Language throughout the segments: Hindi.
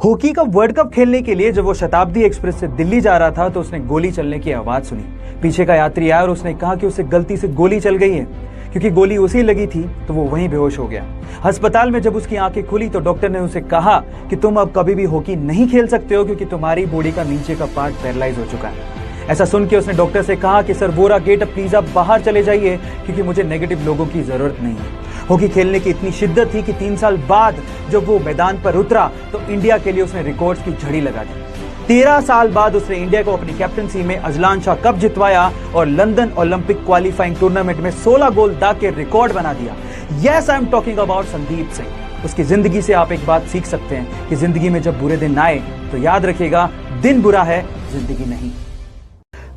हॉकी का वर्ल्ड कप खेलने के लिए जब वो शताब्दी एक्सप्रेस से दिल्ली जा रहा था तो उसने गोली चलने की आवाज सुनी। पीछे का यात्री आया और उसने कहा कि उसे गलती से गोली चल गई है। क्योंकि गोली उसे लगी थी तो वो वहीं बेहोश हो गया। अस्पताल में जब उसकी आंखें खुली तो डॉक्टर ने उसे कहा कि तुम अब कभी भी हॉकी नहीं खेल सकते हो क्योंकि तुम्हारी बॉडी का नीचे का पार्ट पैरालाइज हो चुका है। ऐसा सुन के उसने डॉक्टर से कहा कि सर वोरा गेट, अब प्लीज आप बाहर चले जाइए क्योंकि मुझे नेगेटिव लोगों की जरूरत नहीं है। हॉकी खेलने की इतनी शिद्दत थी कि 3 साल बाद जब वो मैदान पर उतरा तो इंडिया के लिए उसने रिकॉर्ड्स की झड़ी लगा दी। 13 साल बाद उसने इंडिया को अपनी कैप्टनसी में अजलान शाह कप जितवाया और लंदन ओलंपिक क्वालिफाइंग टूर्नामेंट में 16 गोल दाग के रिकॉर्ड बना दिया। Yes, I am talking about Sandeep Singh. उसकी जिंदगी से आप एक बात सीख सकते हैं कि जिंदगी में जब बुरे दिन आए तो याद रखिएगा, दिन बुरा है, जिंदगी नहीं।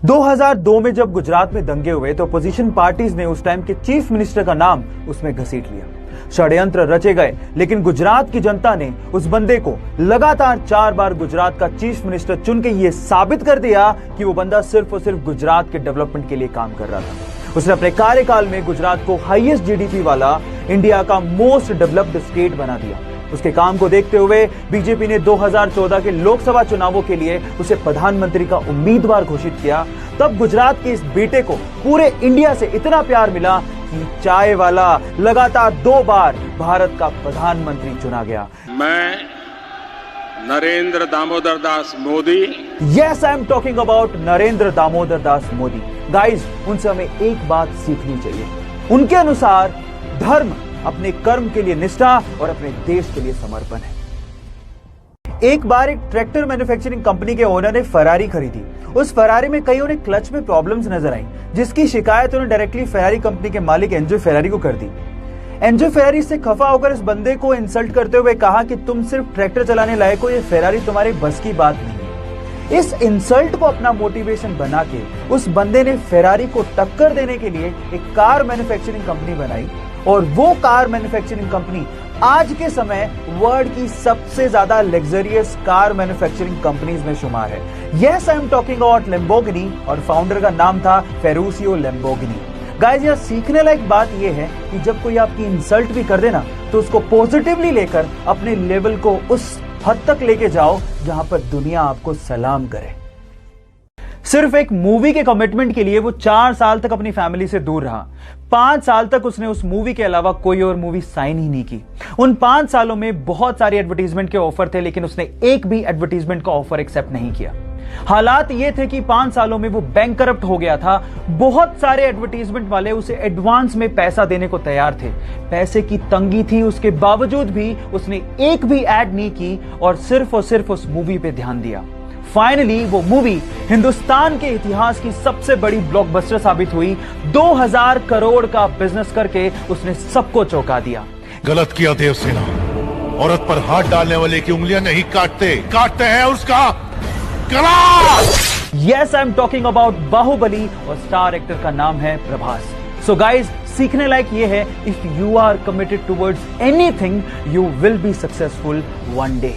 2002 में जब गुजरात में दंगे हुए तो अपोजिशन पार्टीज ने उस टाइम के चीफ मिनिस्टर का नाम उसमें घसीट लिया। षड्यंत्र रचे गए, लेकिन गुजरात की जनता ने उस बंदे को लगातार 4 बार गुजरात का चीफ मिनिस्टर चुन के ये साबित कर दिया कि वो बंदा सिर्फ और सिर्फ गुजरात के डेवलपमेंट के लिए काम कर रहा था। उसने अपने कार्यकाल में गुजरात को हाईएस्ट जीडीपी वाला इंडिया का मोस्ट डेवलप्ड स्टेट बना दिया। उसके काम को देखते हुए बीजेपी ने 2014 के लोकसभा चुनावों के लिए उसे प्रधानमंत्री का उम्मीदवार घोषित किया। तब गुजरात के इस बेटे को पूरे इंडिया से इतना प्यार मिला कि चाय वाला लगातार 2 बार भारत का प्रधानमंत्री चुना गया। मैं Narendra Damodar Das Modi. Yes, I am talking about Narendra Damodar Das Modi. Guys, उनसे हमें एक बात सीखनी चाहिए। उनके अनुसार धर्म अपने कर्म के लिए निष्ठा और अपने देश के लिए समर्पण है। एक बार एक ट्रैक्टर मैन्युफैक्चरिंग कंपनी के ओनर ने फरारी खरीदी। उस फरारी में कई उन्हें क्लच में प्रॉब्लम्स नजर आई, जिसकी शिकायत उन्हें डायरेक्टली फरारी कंपनी के मालिक एंजो फेरारी को कर दी। एंजो फेरारी से खफा होकर इस बंदे को इंसल्ट करते हुए कहा कि तुम सिर्फ ट्रैक्टर चलाने लायक हो, ये फेरारी तुम्हारी बस की बात नहीं है। इस इंसल्ट को अपना मोटिवेशन बना के उस बंदे ने फेरारी को टक्कर देने के लिए एक कार मैन्युफैक्चरिंग कंपनी बनाई और वो कार मैन्युफैक्चरिंग कंपनी आज के समय वर्ल्ड की सबसे ज्यादा लग्जरियस कार मैन्युफैक्चरिंग कंपनीज में शुमार है। Yes, I am talking about Lamborghini और फाउंडर का नाम था फेरुशियो लैम्बोर्गिनी। गाइस, यह सीखने लायक बात यह है कि जब कोई आपकी इंसल्ट भी कर देना तो उसको पॉजिटिवली लेकर अपने लेवल को उस हद तक लेके जाओ जहां पर दुनिया आपको सलाम करे। सिर्फ एक मूवी के कमिटमेंट के लिए वो 4 साल तक अपनी फैमिली से दूर रहा। 5 साल तक उसने उस मूवी के अलावा कोई और मूवी साइन ही नहीं की। उन 5 सालों में बहुत सारे एडवर्टीजमेंट के ऑफर थे, लेकिन उसने एक भी एडवर्टीजमेंट का ऑफर एक्सेप्ट नहीं किया। हालात ये थे कि 5 सालों में वो बैंकरप्ट हो गया था। बहुत सारे एडवर्टीजमेंट वाले उसे एडवांस में पैसा देने को तैयार थे। पैसे की तंगी थी, उसके बावजूद भी उसने एक भी एड नहीं की और सिर्फ उस मूवी पे ध्यान दिया। फाइनली वो मूवी हिंदुस्तान के इतिहास की सबसे बड़ी ब्लॉकबस्टर साबित हुई। 2000 करोड़ का बिजनेस करके उसने सबको चौंका दिया। गलत किया देवसेना, औरत पर हाथ डालने वाले की उंगलियां नहीं काटते हैं उसका गला। Yes, I am talking about Baahubali और स्टार एक्टर का नाम है प्रभास। सो गाइज, सीखने लायक ये है, if you are committed towards anything you will be successful one day.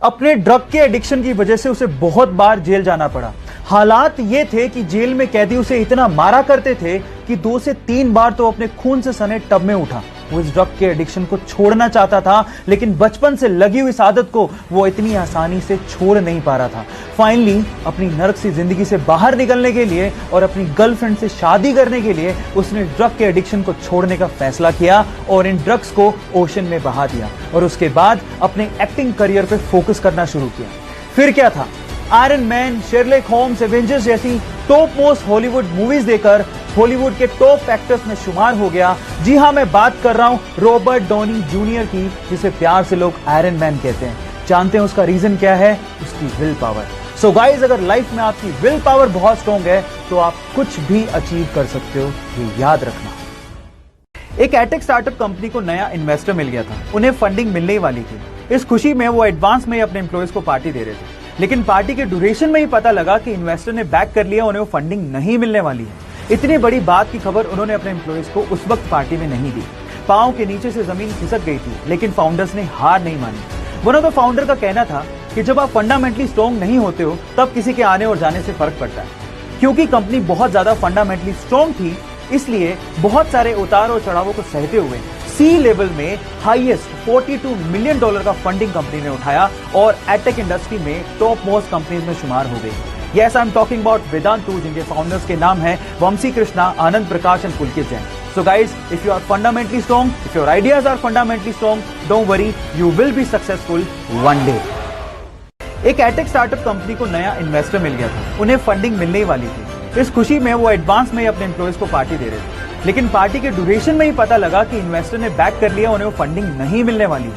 अपने ड्रग के एडिक्शन की वजह से उसे बहुत बार जेल जाना पड़ा। हालात ये थे कि जेल में कैदी उसे इतना मारा करते थे कि 2 से 3 बार तो अपने खून से सने टब में उठा। वो इस ड्रग के एडिक्शन को छोड़ना चाहता था, लेकिन बचपन से लगी हुई इस आदत को वो इतनी आसानी से छोड़ नहीं पा रहा था। फाइनली अपनी नरक सी जिंदगी से बाहर निकलने के लिए और अपनी गर्लफ्रेंड से शादी करने के लिए उसने ड्रग के एडिक्शन को छोड़ने का फैसला किया और इन ड्रग्स को ओशन में बहा दिया और उसके बाद अपने एक्टिंग करियर पे फोकस करना शुरू किया। फिर क्या था, Iron Man, Sherlock Holmes, Avengers जैसी टॉप मोस्ट हॉलीवुड मूवीज देकर हॉलीवुड के टॉप एक्टर्स में शुमार हो गया। जी हां, मैं बात कर रहा हूं रॉबर्ट डॉनी जूनियर की, जिसे प्यार से लोग आयरन मैन कहते हैं। जानते हैं उसका रीजन क्या है? उसकी विल पावर। सो गाइज, अगर लाइफ में आपकी विल पावर बहुत स्ट्रॉन्ग है तो आप कुछ भी अचीव कर सकते हो, ये याद रखना। एक एटेक स्टार्टअप कंपनी को नया इन्वेस्टर मिल गया था। उन्हें फंडिंग मिलने वाली थी। इस खुशी में वो एडवांस में अपने एम्प्लॉयज को पार्टी दे रहे थे, लेकिन पार्टी के ड्यूरेशन में ही पता लगा कि इन्वेस्टर ने बैक कर लिया, उन्हें वो फंडिंग नहीं मिलने वाली है। इतनी बड़ी बात की खबर उन्होंने अपने एम्प्लॉयज को उस वक्त पार्टी में नहीं दी। पांव के नीचे से जमीन खिसक गई थी, लेकिन फाउंडर्स ने हार नहीं मानी। वन ऑफ द फाउंडर का कहना था कि जब आप फंडामेंटली स्ट्रॉन्ग नहीं होते हो तब किसी के आने और जाने से फर्क पड़ता है। क्योंकि कंपनी बहुत ज्यादा फंडामेंटली स्ट्रॉन्ग थी, इसलिए बहुत सारे उतार और चढ़ावों को सहते हुए सी लेवल में हाईएस्ट $42 मिलियन का फंडिंग कंपनी ने उठाया और एडटेक इंडस्ट्री में टॉप मोस्ट कंपनीज में शुमार हो गई। Yes, I'm talking about Vedantu, जिनके फाउंडर्स के नाम हैं Vamsi Krishna, Anand Prakash and Pulkit Jain. So guys, if you are fundamentally strong, if your ideas are fundamentally strong, don't worry, you will be successful one day. एक एडटेक स्टार्टअप कंपनी को नया इन्वेस्टर मिल गया था, उन्हें फंडिंग मिलने ही वाली थी। इस खुशी में वो एडवांस में ही अपने एम्प्लॉयज को पार्टी दे रहे थे, लेकिन पार्टी के ड्यूरेशन में ही पता लगा कि इन्वेस्टर ने बैक कर लिया, उन्हें वो फंडिंग नहीं मिलने वाली।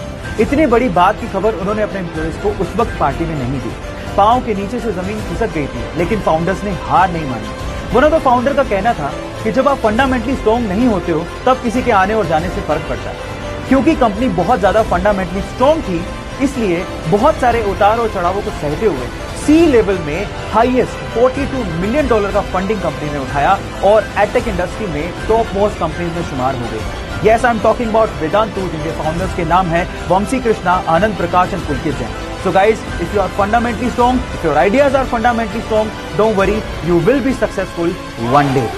इतनी बड़ी बात की खबर उन्होंने अपने एम्प्लॉयज को उस वक्त पार्टी में नहीं दी। पांव के नीचे से जमीन खिसक गई थी, लेकिन फाउंडर्स ने हार नहीं मानी। वन ऑफ द फाउंडर का कहना था कि जब आप फंडामेंटली स्ट्रॉन्ग नहीं होते हो तब किसी के आने और जाने से फर्क पड़ता है। क्योंकि कंपनी बहुत ज्यादा फंडामेंटली स्ट्रॉन्ग थी, इसलिए बहुत सारे उतार और चढ़ावों को सहते हुए सी लेवल में हाईएस्ट $42 मिलियन का फंडिंग कंपनी ने उठाया और एडटेक इंडस्ट्री में टॉप मोस्ट कंपनीज में शुमार हो गई। Yes, I'm talking about Vedantu, जिनके फाउंडर्स के नाम हैं Vamsi Krishna, Anand Prakash and Pulkit Jain. So guys, if you are fundamentally strong, if your ideas are fundamentally strong, don't worry, you will be successful one day.